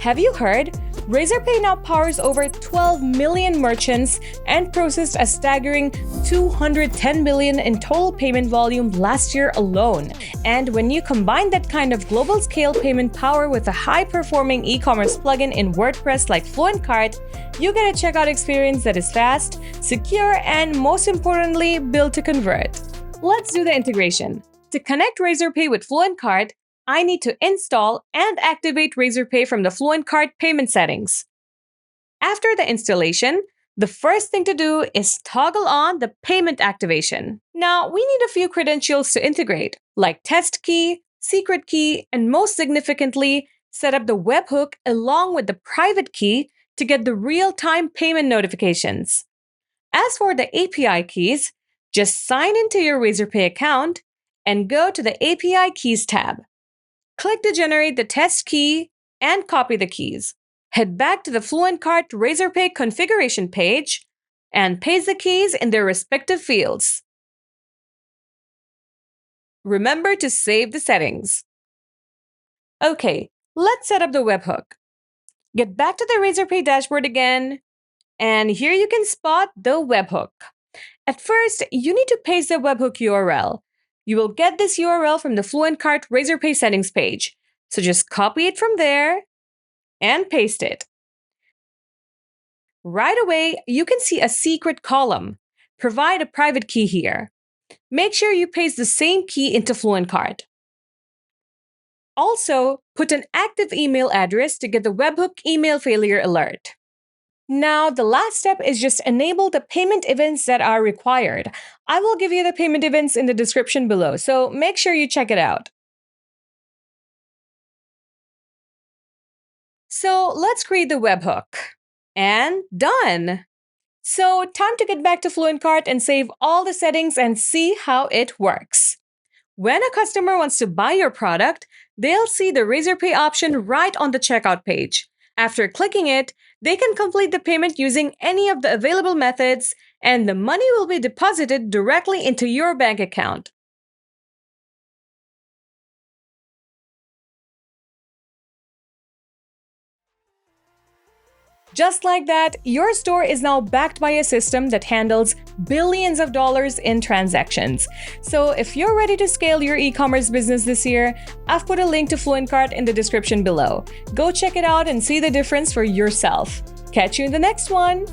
Have you heard? Razorpay now powers over 12 million merchants and processed a staggering $210 billion in total payment volume last year alone. And when you combine that kind of global scale payment power with a high-performing e-commerce plugin in WordPress like FluentCart, you get a checkout experience that is fast, secure, and most importantly, built to convert. Let's do the integration. To connect Razorpay with FluentCart, I need to install and activate Razorpay from the FluentCart payment settings. After the installation, the first thing to do is toggle on the payment activation. Now, we need a few credentials to integrate, like test key, secret key, and most significantly, set up the webhook along with the private key to get the real-time payment notifications. As for the API keys, just sign into your Razorpay account and go to the API Keys tab. Click to generate the test key and copy the keys. Head back to the FluentCart Razorpay configuration page and paste the keys in their respective fields. Remember to save the settings. Okay, let's set up the webhook. Get back to the Razorpay dashboard again, and here you can spot the webhook. At first, you need to paste the webhook URL. You will get this URL from the FluentCart Razorpay settings page. So just copy it from there and paste it. Right away, you can see a secret column. Provide a private key here. Make sure you paste the same key into FluentCart. Also, put an active email address to get the webhook email failure alert. Now, the last step is just enable the payment events that are required. I will give you the payment events in the description below, so make sure you check it out. So let's create the webhook. And done! So time to get back to FluentCart and save all the settings and see how it works. When a customer wants to buy your product, they'll see the Razorpay option right on the checkout page. After clicking it, they can complete the payment using any of the available methods, and the money will be deposited directly into your bank account. Just like that, your store is now backed by a system that handles billions of dollars in transactions. So if you're ready to scale your e-commerce business this year, I've put a link to FluentCart in the description below. Go check it out and see the difference for yourself. Catch you in the next one!